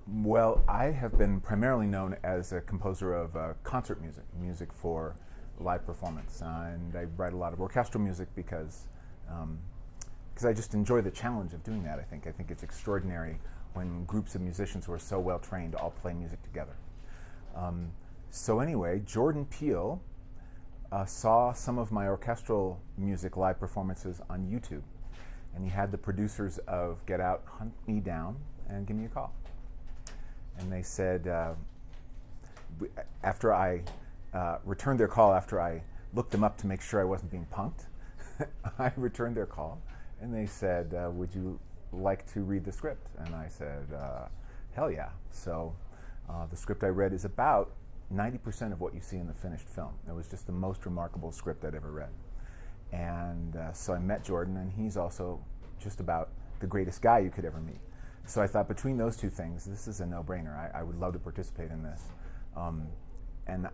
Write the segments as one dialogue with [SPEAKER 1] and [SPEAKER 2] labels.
[SPEAKER 1] Well, I have been primarily known as a composer of concert music, music for live performance, and I write a lot of orchestral music because I just enjoy the challenge of doing that. I think it's extraordinary when groups of musicians who are so well trained all play music together. So anyway, Jordan Peele saw some of my orchestral music live performances on YouTube, and he had the producers of Get Out hunt me down and give me a call. And they said, after I returned their call, after I looked them up to make sure I wasn't being punked, I returned their call, and they said, would you like to read the script? And I said, hell yeah. So the script I read is about 90% of what you see in the finished film. It was just the most remarkable script I'd ever read. And so I met Jordan, and he's also just about the greatest guy you could ever meet. So I thought, between those two things, this is a no-brainer. I would love to participate in this. And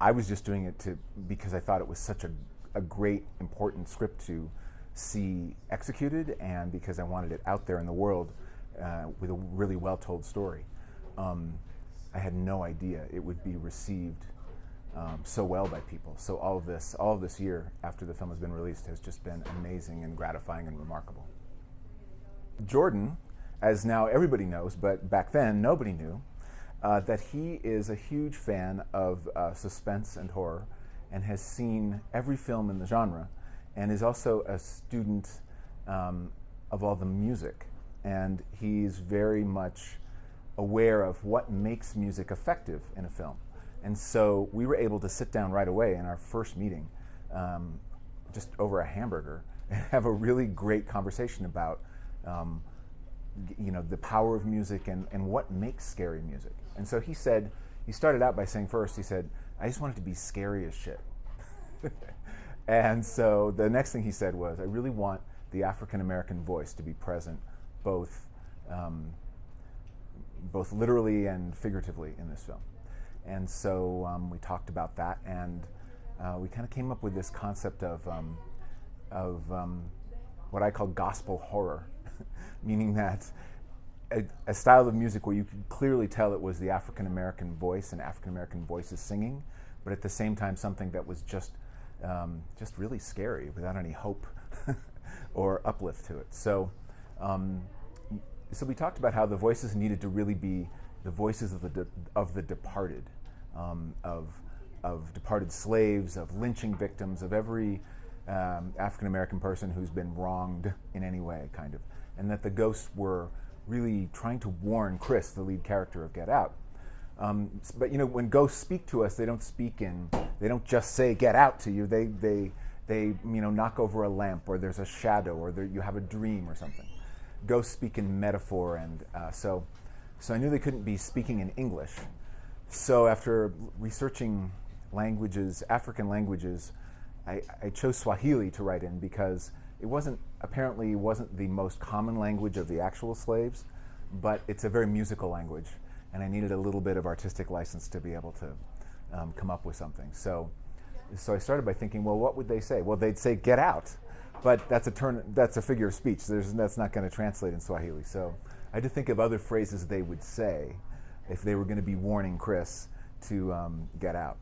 [SPEAKER 1] I was just doing it because I thought it was such a great, important script to see executed, and because I wanted it out there in the world with a really well-told story. I had no idea it would be received so well by people. So all of this year after the film has been released has just been amazing and gratifying and remarkable. Jordan, as now everybody knows, but back then nobody knew, that he is a huge fan of suspense and horror and has seen every film in the genre, and is also a student of all the music. And he's very much aware of what makes music effective in a film. And so we were able to sit down right away in our first meeting, just over a hamburger, and have a really great conversation about the power of music and what makes scary music. And so he started out by saying first, he said, I just want it to be scary as shit. And so the next thing he said was, I really want the African-American voice to be present both literally and figuratively in this film. And so we talked about that, and we kind of came up with this concept of what I call gospel horror, meaning that a style of music where you could clearly tell it was the African-American voice and African-American voices singing, but at the same time something that was just really scary without any hope or uplift to it. So we talked about how the voices needed to really be the voices of the departed, of departed slaves, of lynching victims, of every African-American person who's been wronged in any way, kind of. And that the ghosts were really trying to warn Chris, the lead character of Get Out. But when ghosts speak to us, they don't just say "get out" to you. They knock over a lamp, or there's a shadow, or you have a dream or something. Ghosts speak in metaphor, and so I knew they couldn't be speaking in English. So after researching languages, African languages, I chose Swahili to write in because it wasn't the most common language of the actual slaves, but it's a very musical language, and I needed a little bit of artistic license to be able to come up with something. So I started by thinking, well, what would they say? Well, they'd say "get out," but that's a figure of speech. That's not going to translate in Swahili. So I had to think of other phrases they would say if they were going to be warning Chris to get out.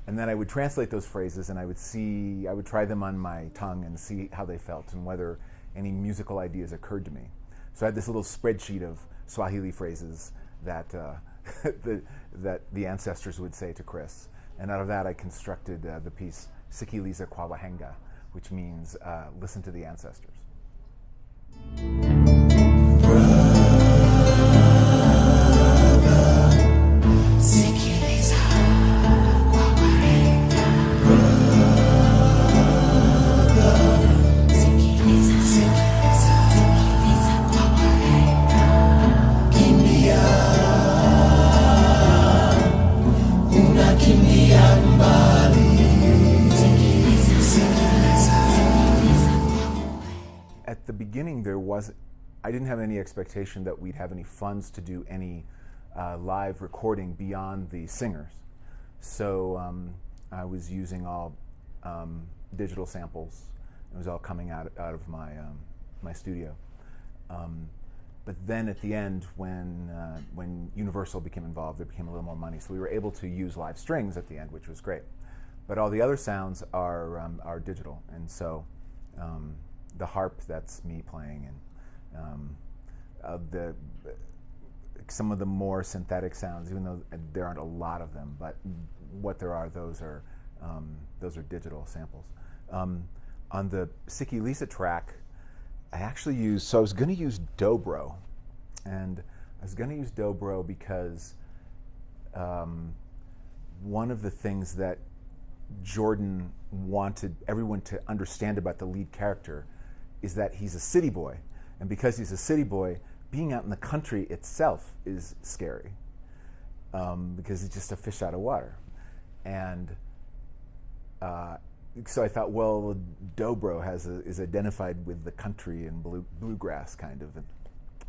[SPEAKER 1] And then I would translate those phrases, and I would try them on my tongue and see how they felt and whether any musical ideas occurred to me. So I had this little spreadsheet of Swahili phrases that that the ancestors would say to Chris. And out of that, I constructed the piece Sikiliza Kwa Wahenga, which means listen to the ancestors. At the beginning, I didn't have any expectation that we'd have any funds to do any live recording beyond the singers. So I was using all digital samples. It was all coming out of my studio. but then at the end, when Universal became involved, there became a little more money. So we were able to use live strings at the end, which was great. But all the other sounds are digital, and so the harp, that's me playing, and some of the more synthetic sounds, even though there aren't a lot of them, but what there are, those are digital samples. On the Sakhi Lysa track, I was going to use dobro, and I was going to use dobro because one of the things that Jordan wanted everyone to understand about the lead character is that he's a city boy, and because he's a city boy, being out in the country itself is scary, because he's just a fish out of water. And so I thought, well, dobro is identified with the country and bluegrass kind of,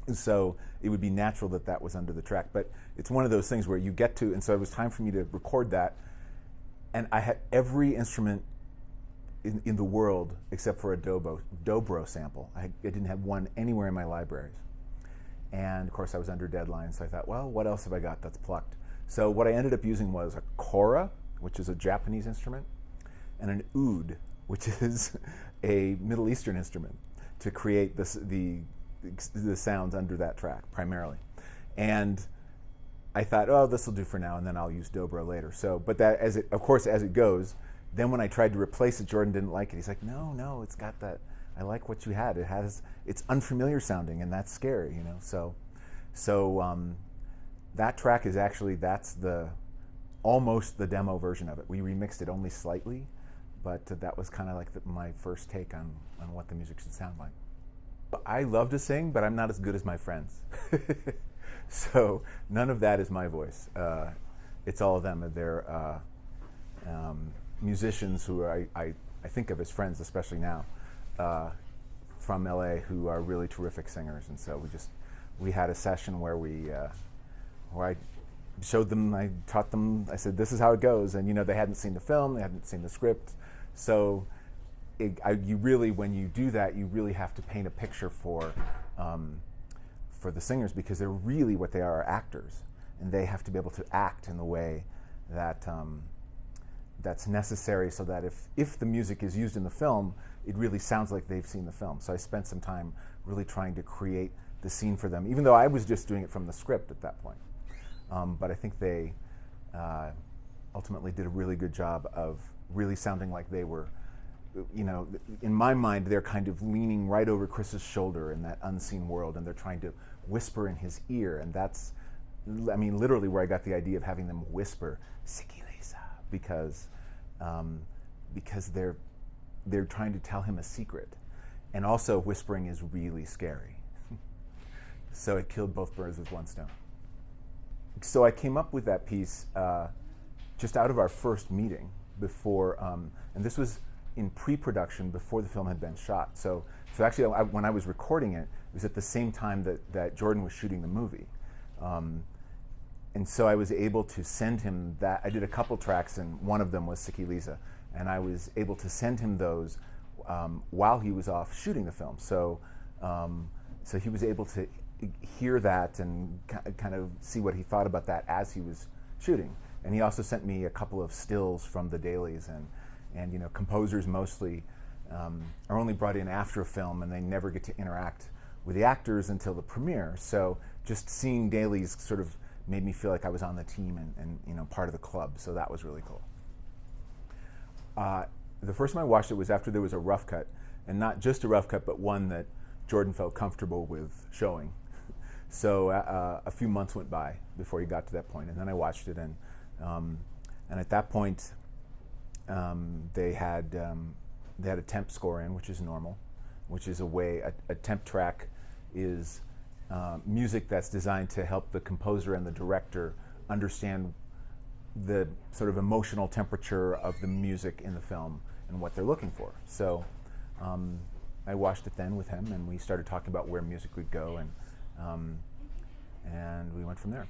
[SPEAKER 1] and so it would be natural that was under the track. But it's one of those things where you get to, and so it was time for me to record that, and I had every instrument in the world except for a dobro sample. I didn't have one anywhere in my libraries, and of course I was under deadline, so I thought, well, what else have I got that's plucked? So what I ended up using was a kora, which is a Japanese instrument, and an oud, which is a Middle Eastern instrument, to create the sounds under that track primarily. And I thought, oh, this will do for now, and then I'll use dobro later. So, but that, as it goes, then when I tried to replace it, Jordan didn't like it. He's like, no, it's got that. I like what you had. It's unfamiliar sounding, and that's scary, you know. So that track is actually, that's almost the demo version of it. We remixed it only slightly, but that was kind of like my first take on what the music should sound like. I love to sing, but I'm not as good as my friends. So none of that is my voice. It's all of them. They're musicians who I think of as friends, especially now, from LA, who are really terrific singers. And so we had a session where I showed them, I taught them, I said, this is how it goes. And they hadn't seen the film, they hadn't seen the script. So when you do that, you really have to paint a picture for the singers, because they're really, what they are actors, and they have to be able to act in the way that that's necessary, so that if the music is used in the film, it really sounds like they've seen the film. So I spent some time really trying to create the scene for them, even though I was just doing it from the script at that point. But I think they ultimately did a really good job of really sounding like they were, in my mind, they're kind of leaning right over Chris's shoulder in that unseen world, and they're trying to whisper in his ear. And that's, literally where I got the idea of having them whisper, Sakhi Lysa, because they're trying to tell him a secret. And also, whispering is really scary. So it killed both birds with one stone. So I came up with that piece just out of our first meeting before, and this was in pre-production before the film had been shot. So actually, when I was recording it, it was at the same time that Jordan was shooting the movie. And so I was able to send him that. I did a couple tracks, and one of them was Sookie Lisa, and I was able to send him those while he was off shooting the film. So he was able to hear that and kind of see what he thought about that as he was shooting. And he also sent me a couple of stills from the dailies, and composers mostly are only brought in after a film, and they never get to interact with the actors until the premiere. So just seeing dailies sort of made me feel like I was on the team and part of the club. So that was really cool. The first time I watched it was after there was a rough cut, and not just a rough cut, but one that Jordan felt comfortable with showing. So a few months went by before he got to that point, and then I watched it, and at that point they had a temp score in, which is normal, which is a temp track is music that's designed to help the composer and the director understand the sort of emotional temperature of the music in the film and what they're looking for. So I watched it then with him, and we started talking about where music would go, and we went from there.